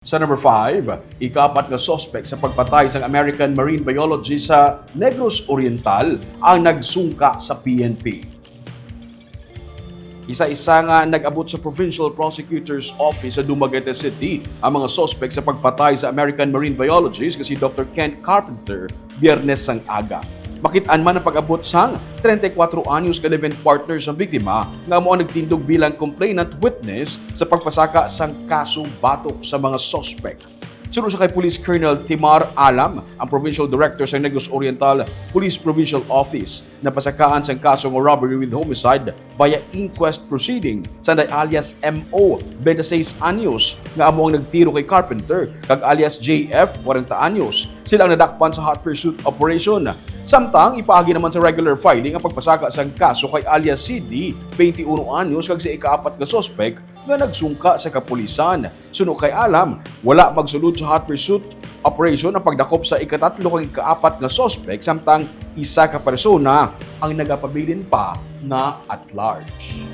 Sa number 5, ikapat nga suspek sa pagpatay sa American marine biologist sa Negros Oriental ang nagsungka sa PNP. Isa-isa nga nag-abot sa Provincial Prosecutor's Office sa Dumaguete City ang mga suspek sa pagpatay sa American marine biologist kasi Dr. Kent Carpenter Biyernes sang aga. Makitaan man ang pag-abot sang 34 anyos ka live-in partner sa biktima nga mo ang nagtindog bilang complainant witness sa pagpasaka sang kasong batok sa mga suspek. Sunod sa kay Police Colonel Timar Alam, ang Provincial Director sa Negros Oriental Police Provincial Office, na pasakaan sa kasong robbery with homicide via inquest proceeding sa alias MO, 26 anyos, nga amo ang nagtiro kay Carpenter, kag alias JF, 40 anyos. Sila ang nadakpan sa hot pursuit operation. Samtang ipaagi naman sa regular filing ang pagpasaka sa kaso kay alias CD, 21 anyos, kag sa ikaapat nga suspek nga nagsungka sa kapulisan. Suno kay Alam, wala magsulod sa hot pursuit operation ang pagdakop sa ikatatlo kag ikaapat nga suspek, samtang isa ka persona ang nagapabilin pa na at large.